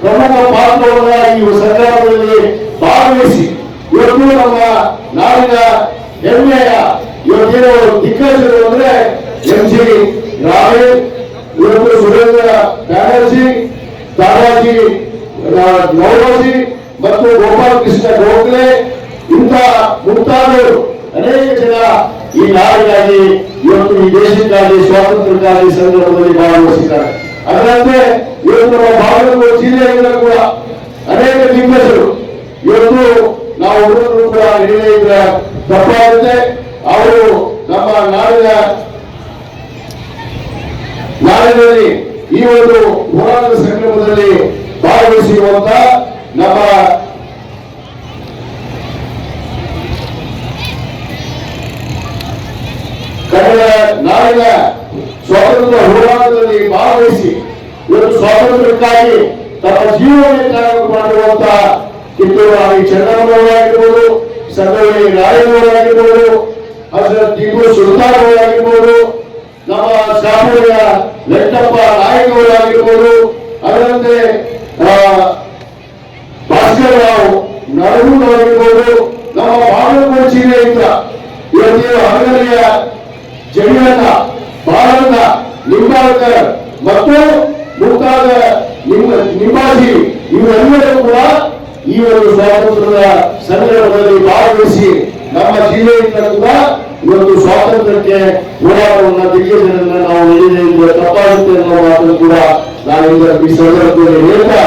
ಪ್ರಮುಖ ಪಾತ್ರವನ್ನ ಈ ಸಂಗ್ರಾಮದಲ್ಲಿ ಭಾಗವಹಿಸಿ ಇವತ್ತು ನಮ್ಮ ನಾಡಿನ ಹೆಮ್ಮೆಯ ಇವತ್ತೇನು ದಿಗ್ಗಜರು ಅಂದ್ರೆ ಎಂ.ಜಿ. ರಾವ್, ಇವತ್ತು ಸುರೇಂದ್ರ ಬ್ಯಾನರ್ಜಿ, ದಾದಾಜಿ ನೌರೋಜಿ ಮತ್ತು ಗೋಪಾಲಕೃಷ್ಣ ಗೋಖಲೆ ಇಂಥ ಮುಂತಾದವರು ಅನೇಕ ಜನ ಈ ನಾಡಿಗಾಗಿ ಇವತ್ತು ಈ ದೇಶಕ್ಕಾಗಿ ಸ್ವಾತಂತ್ರ್ಯಕ್ಕಾಗಿ ಸಂದರ್ಭದಲ್ಲಿ ಭಾಗವಹಿಸಿದ್ದಾರೆ. ಅದರಂತೆ ಇವತ್ತು ನಮ್ಮ ಬಾಗಲಕೋಟೆ ಜಿಲ್ಲೆಯಿಂದ ಕೂಡ ಅನೇಕ ದಿಗ್ಗಜರು ಇವತ್ತು ನಾವು ಹುಡುಗರು ಕೂಡ ಹಿರಿಯ ತಪ್ಪಾಗುತ್ತೆ. ಅವರು ನಮ್ಮ ನಾಡಿನಲ್ಲಿ ಈ ಒಂದು ಹೋರಾಟದ ಸಂದರ್ಭದಲ್ಲಿ ಭಾಗವಹಿಸಿರುವಂತ ನಮ್ಮ ಕನ್ನಡ ನಾಡಿನ ಸ್ವಾತಂತ್ರ್ಯ ಹೋರಾಟದಲ್ಲಿ ಭಾಗವಹಿಸಿ ಇವತ್ತು ಸ್ವಾತಂತ್ರ್ಯಕ್ಕಾಗಿ ತಮ್ಮ ಜೀವನವನ್ನು ತ್ಯಾಗ ಮಾಡಿರುವಂತ ಕಿತ್ತೂರು ರಾಣಿ ಚೆನ್ನಮ್ಮನವರಾಗಿರ್ಬೋದು, ಸಂಗೊಳ್ಳಿ ರಾಯಣ್ಣವರಾಗಿರ್ಬೋದು, ಹಜರತ್ ಟಿಪ್ಪು ಸುಲ್ತಾನ್ ಅವರಾಗಿರ್ಬೋದು, ನಮ್ಮ ಶಾಪುರಿಯ ವೆಂಕಟಪ್ಪ ನಾಯಕ್ ಅವರಾಗಿರ್ಬೋದು, ಅದರಂತೆ ಭಾಸ್ಕರ್ ರಾವ್ ನರಗುಂದವರಾಗಿರ್ಬೋದು, ನಮ್ಮ ಬಾಗಲಕೋಟೆ ಜಿಲ್ಲೆಯಿಂದ ಇವತ್ತಿನ ಹಗಲಿಯ ಜಡಿಯಣ್ಣ, ಬಾಳಣ್ಣ, ಲಿಂಗಾಳ್ಕರ್ ಮತ್ತು ಮುಂತಾದ ನಿಂಬಾಜಿ ಇವರೆಲ್ಲರೂ ಕೂಡ ಈ ಒಂದು ಸ್ವಾತಂತ್ರ್ಯದ ಸಂದರ್ಭದಲ್ಲಿ ಭಾಗವಹಿಸಿ ನಮ್ಮ ಜಿಲ್ಲೆಯಿಂದ ಕೂಡ ಇವತ್ತು ಸ್ವಾತಂತ್ರ್ಯಕ್ಕೆ ಹೋರಾಟವನ್ನು ದಿಗ್ಗಜರನ್ನ ನಾವು ನಡೆಯುವುದರಿಂದ ತಪ್ಪಾಗುತ್ತೆ ಅನ್ನೋ ಮಾತನ್ನು ಕೂಡ ನಾನು ಈ ಸಂದರ್ಭದಲ್ಲಿ ಹೇಳ್ತಾ